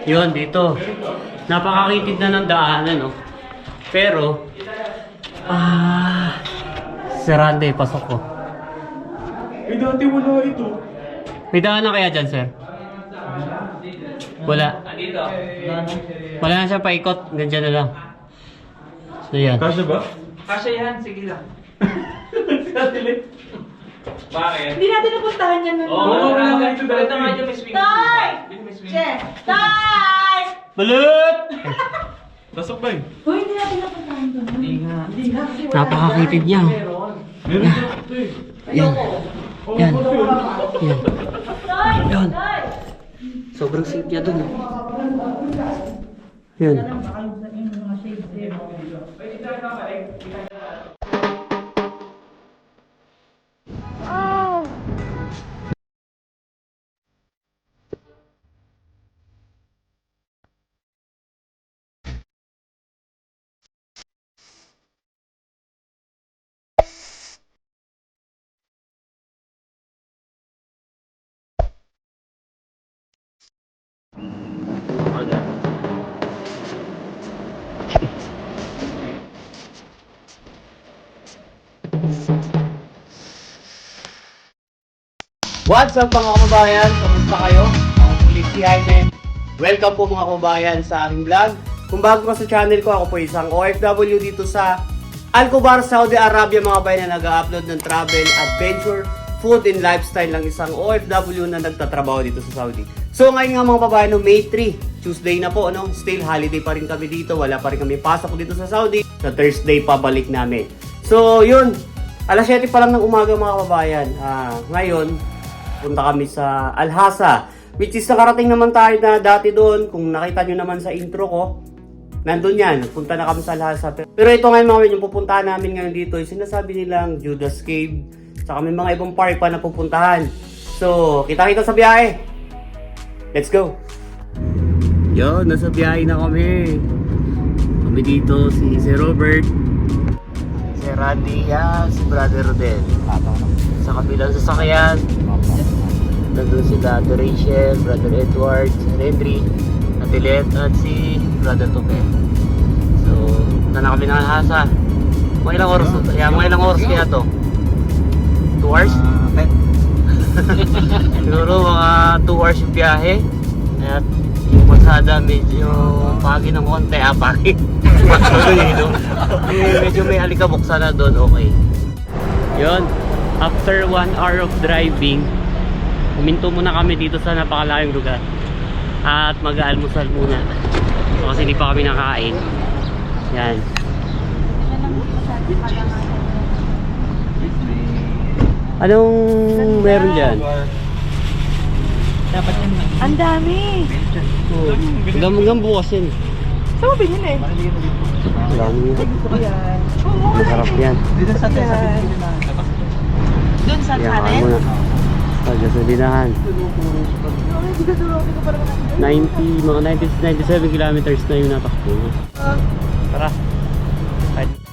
Yun, dito. Napakakitid na ng daanan, no? Pero, sarante, pasok ko. Eh, dati wala ito. May daanan kaya dyan, sir? Wala. Wala na siya paikot. Ganyan na lang. So, yan. Kasya ba? Kasya yan, sige lang. Satilit. Bakit? Hindi natin napuntahan yan nun. Oo, wala ito Balita dati. nga dyan, may swing. Tay! May swing. Che! Tay! Balut! Pasok ba yun? Uy, hindi natin napuntahan doon. Hindi nga. Hindi nga. Kasi wala. Napakakitid niya. Meron. Meron ito eh. Yan. Yan. Yan. Tay! Yun. Tay! Sobrang safe niya dun. Yan. Baka yung mga shades there. What's up mga kababayan? Kamusta kayo? Ako ulit si Jaime. Welcome po mga kababayan sa aking vlog. Kung bago ka sa channel ko, ako po isang OFW dito sa Al-Khobar, Saudi Arabia mga kababayan na nag-upload ng travel, adventure, food and lifestyle ng isang OFW na nagtatrabaho dito sa Saudi. So ngayon nga mga kababayan, no, May 3, Tuesday na po, no? Still holiday pa rin kami dito, wala pa rin kami pasok dito sa Saudi. Sa Thursday pabalik namin. So yun, alas 7 pa lang ng umaga mga kababayan. Ngayon, punta kami sa Al-Hasa, which is nakarating naman tayo na dati doon. Kung nakita nyo naman sa intro ko, nandun yan, punta na kami sa Al-Hasa. Pero ito ngayon mga yung pupuntahan namin ngayon dito, sinasabi nilang Judas Cave, saka may mga ibang park pa na pupuntahan. So, kita-kita sa biyahe. Let's go! Yo, nasa biyahe na kami. Kami dito, si Robert, si Randy, si Brother Rodel. Sa kabilang sasakyan, nandun sila Ate Rachel, Brother Edward, si Henry, Ate Let, at si Brother Tope. So, punta na kami ng Al-Hasa. Mga ilang oras, mga ilang oras kaya to? 2 hours? Siguro mga 2 hours yung biyahe. At yung kalsada medyo pagi ng konti, pagi. Medyo may alikabok sana doon, okay. Yun, after 1 hour of driving, huminto muna kami dito sa napakalayong lugar at mag-aalmusal muna kasi hindi pa kami nakain. Yan. Anong meron dyan? Dapat yan. Ang dami! Hanggang bukas yan. Saan mo bilhin eh? Ang dami yan. Yan. Oo, Masarap yan. Dito sa Yan. Doon sa Yan, kanin? muna. Sa gasolinahan. Hindi ka durogin ko parang 90, mga 97 kilometers na yung natakbo. Tara.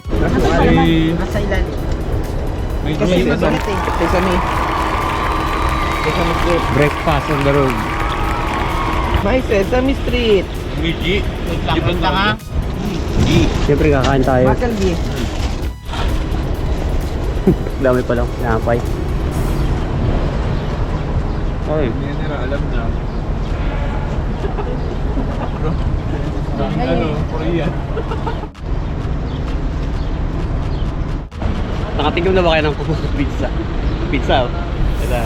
Nasa ilalim. Kasi mabigat eh. Sesame Street. Breakfast on the road. May Sesame Street. Miji. Wait lang ha. Siyempre kakain tayo. Makalgi. Dami pa lang. Napay. Oy. Hindi nila alam na. Ano, Korean. Nakatigam na ba kayo ng pizza? Pizza oh. Ito.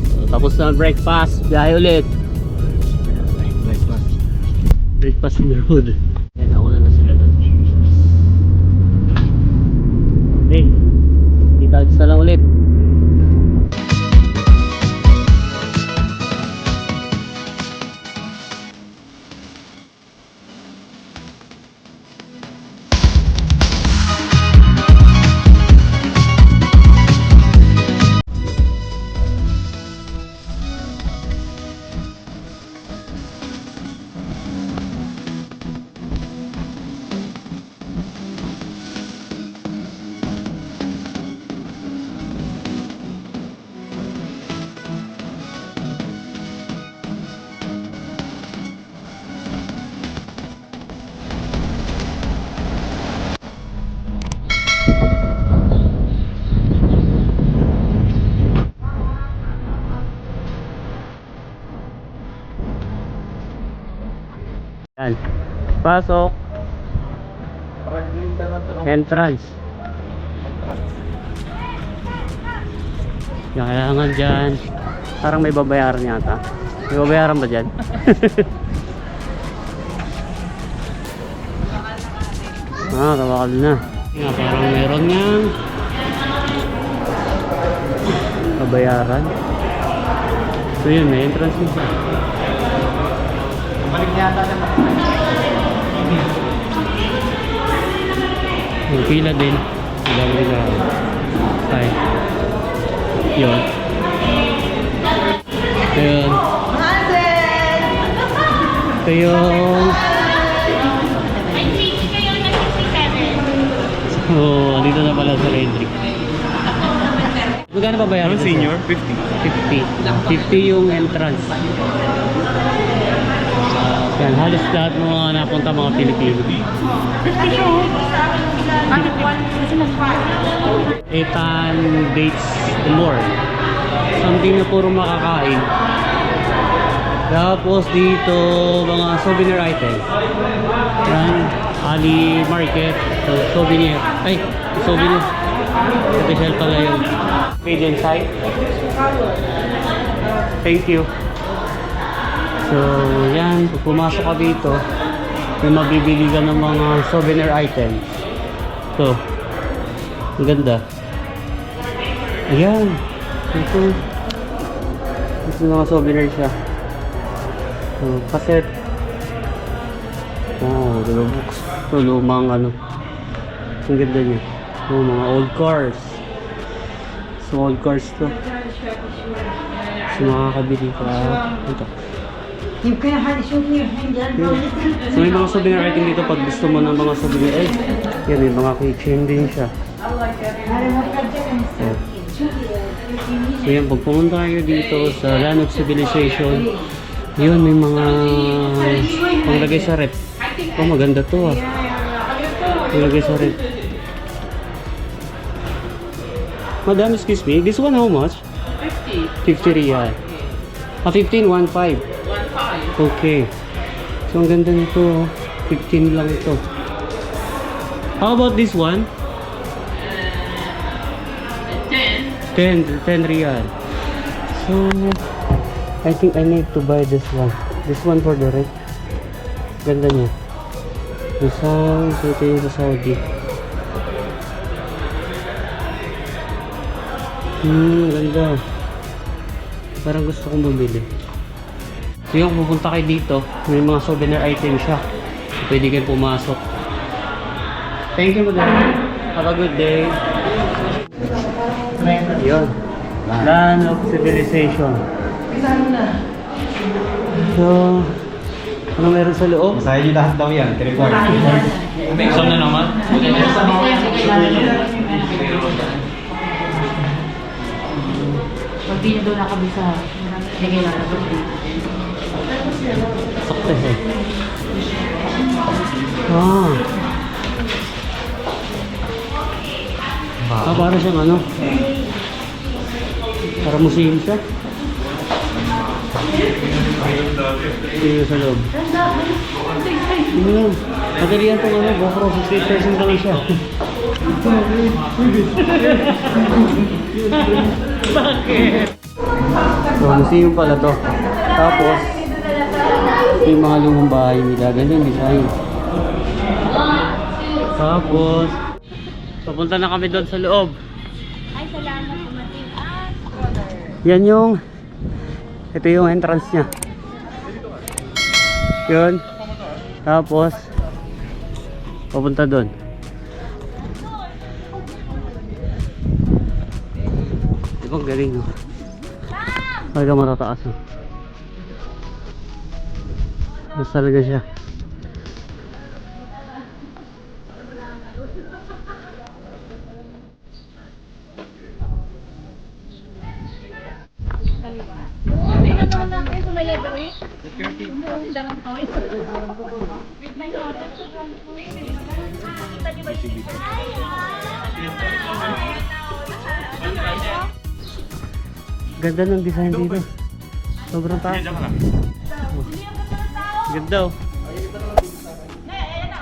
So, tapos na ang breakfast. Biyahe ulit. Breakfast in the road. Yan, ako na sila doon. Okay. Kita-kita lang ulit. Yan. Pasok. Entrance. Yung kailangan dyan. Parang may babayaran yata. May babayaran ba dyan? Kabakal na. Parang meron niyang babayaran. So yun, may entrance nito. Balik niya ata na. Yung pila din. Ay. Yun. Ayun. Ito yung... Oh, dito na pala sa Redrick. Magkano pa bayaran? Senior, 50. 50 yung entrance. Yan, halos lahat ng mga napunta mga Pilipino. 8 dates more. Something na puro makakain. Tapos dito mga souvenir items. Yan, Ali Market, so souvenir. Ay, souvenir. Special pala yun. Made inside. Thank you. So, yan. Pag pumasok ka dito, may mabibili ka ng mga souvenir items. Ito. Ang ganda. Ayan. Ito. Ito mga souvenir siya. So, cassette. Oh, diba books. Ito, lumang ano. Ang ganda niya. Oh, mga old cars. So, old cars to. So, makakabili ka. Ito. So, may mga souvenir item dito pag gusto mo ng mga souvenir. Eh, yan, may mga keychain din siya. So, yan, pag pumunta kayo dito sa Land of Civilization, yun, may mga panglagay sa rep. Oh, maganda to ah. Panglagay sa rep. Madam, excuse me, this one how much? 50 riyal. 15, 1.5. Okay. So, ang ganda nito. 15 lang ito. How about this one? 10 riyal. So, I think I need to buy this one. This one for the red. Ganda niya. Isang, so ito yung sa Saudi. Ganda. Parang gusto kong bumili. So yung pupunta kayo dito, may mga souvenir item siya. So, pwede kayo pumasok. Thank you, madam. Have a good day. Yun. Land of Civilization. So, ano meron sa loob? Masaya niyo lahat daw yan. Record. Isang na naman. Pag di nyo doon nakabisa, hindi na Sakto eh. Para siyang ano? Para museum siya. Dito sa loob. Ano lang? Madalian itong ano, GoPro 68% lang siya. Bakit? So, museum pala to. Tapos, yung mga lumang bahay nila, ganyan design. Tapos, papunta na kami doon sa loob. Ay, salamat dumating. Brother. Yan yung, ito yung entrance niya. Yun. Tapos, papunta doon. Ibang galing, no? Talaga matataas, no? Mas talaga siya. Ganda ng design dito. Sobrang taas. Ganda oh.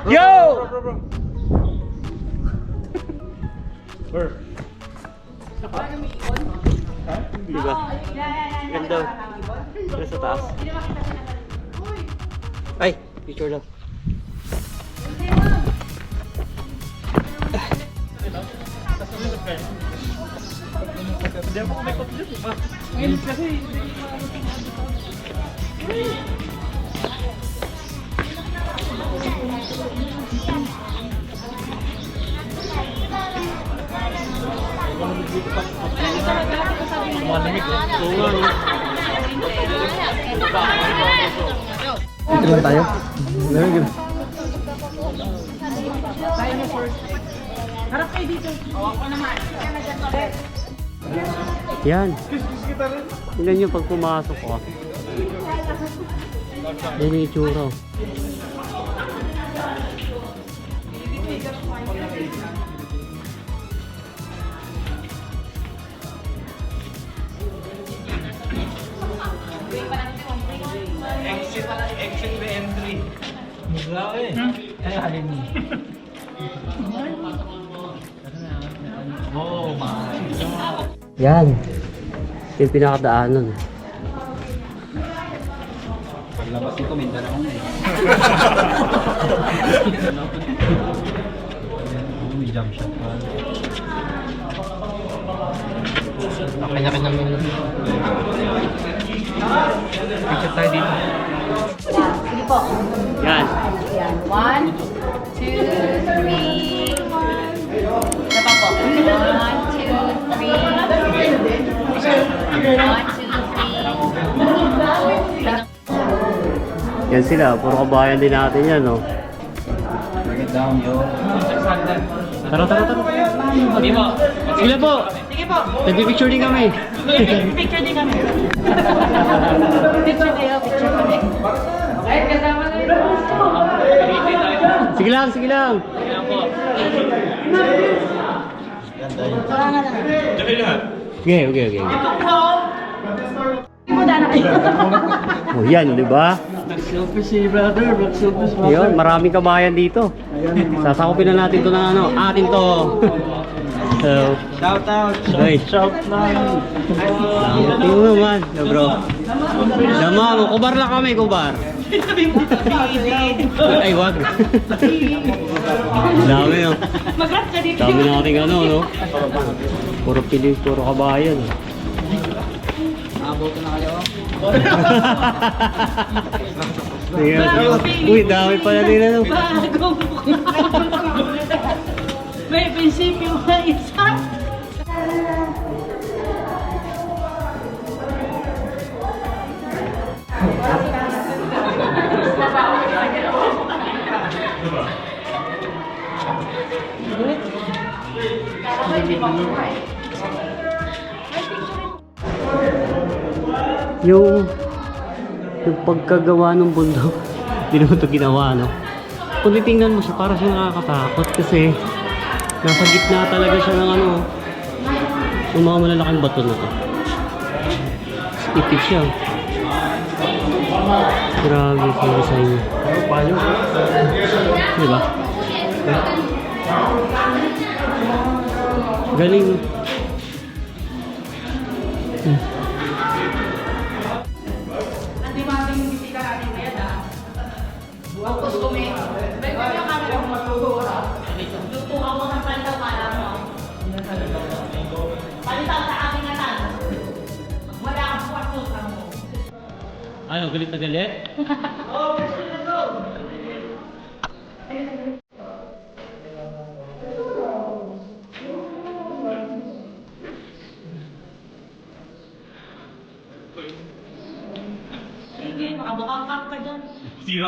Yo! Diba? Ganda. Ganda sa taas. Ay, picture lang. Dito lang tayo. Harap kayo dito. Yan. Tingnan nyo pag pumasok ko. Yan yung itsura. Exit by entry. Grabe. Ay, halin mo. Oh, my. Yan. Yung pinakadaanan. Paglabas ko, Mindanao na eh. May jump shot pa. Kanya-kanya mo. Picture tayo dito. Sige po. Yan. Yan. 1, 2, 3. Isa pa po. 1, 2, 3. Yan sila. Puro kabayan din natin yan, no? Bring it down, yo. Tara. Hindi mo. Sila po. Sige po. Nagpipicture din kami. Picture din kami. Picture kayo. Picture kami. Okay, kasama na ito. Sige lang. Kailan po? Okay. Hindi mo dana kayo. Oh, yan, di ba? Selfie si brother, black selfie si Yun, maraming kabayan dito. Sasakupin na natin to ng ano, atin to. So, Shout out, Ay. shout lang. tingnan mo naman, yeah, bro. Dama, kubar lang kami, kubar. Ay, wag. Dami, no? Mag-rap ka dito. Dami nating ano, no? Puro piling, puro kabayan. Aboto na kayo. Uy, dami pala din, ano? Bagong may prinsipyo na isa. Yung pagkagawa ng bundok, hindi naman ito ginawa, no? Kung titingnan mo siya, parang siya nakakatakot kasi nasa gitna talaga siya ng ano, yung mga malalaking bato na to. Ipit siya. Grabe sa design niya. Diba? Galing. Focus ko may. May kanya camera mo matulura. Luto ako ng palitan para mo. Palitan sa aking atan. Wala kang kwarto sa mo. Ano, galit na galit? Sige, makabukang kang ka dyan. Sige.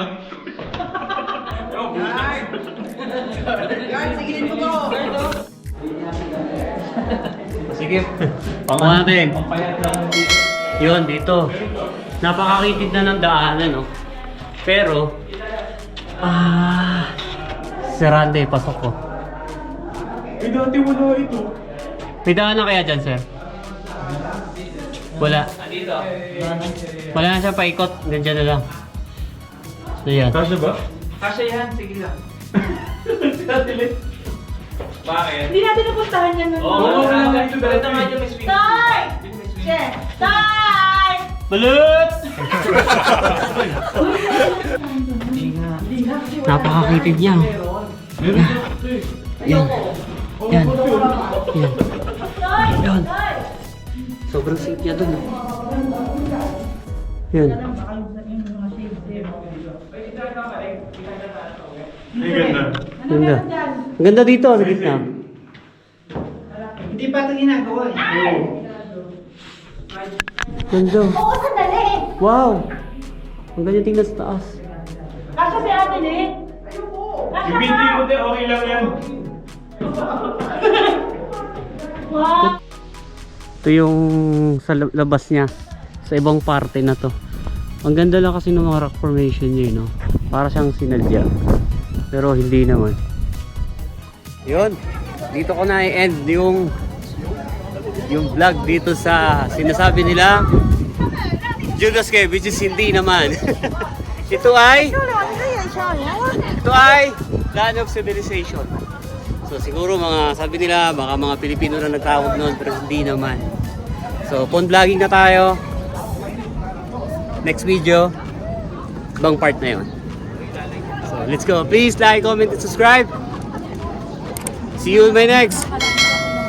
Panguha natin. Pampayat lang dito. Yun, dito. Napakakitid na ng daanan, no? Pero, sarante, pasok ko. Eh, dati wala ito. May daanan kaya dyan, sir? Wala. Wala na siya paikot. Ganyan na lang. So, yan. Kasya ba? Kasya yan, sige lang. Bakit? Hindi natin napuntahan yan nun. Oo, balita nga dyan may swing. Tay! Che! Tay! Balut! Napakakitid niya. Yan. Yan. Yan. Tay! Yan. Tay! Sobrang safe niya dun. Yan. Ganda. Ang ganda dito sa gitna. Hindi pa ito ginagawa eh. Ganda. Oo, sandali! Wow! Ang ganda tingnan sa taas. Kasya si ate ni? Kasya ka! okay lang yan. Wow! Ito yung sa labas niya. Sa ibang parte na to. Ang ganda lang kasi ng mga rock formation niya, no? Para siyang sinadya. Pero hindi naman. Yun. Dito ko na i-end yung vlog dito sa sinasabi nila Judas Cave, which is hindi naman. Ito ay Land of Civilization. So siguro mga sabi nila baka mga Pilipino na nagtawag noon pero hindi naman. So phone vlogging na tayo. Next video ibang part na yun. So let's go. Please like, comment, and subscribe. See you in my next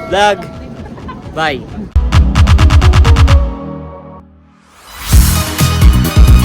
vlog. Bye.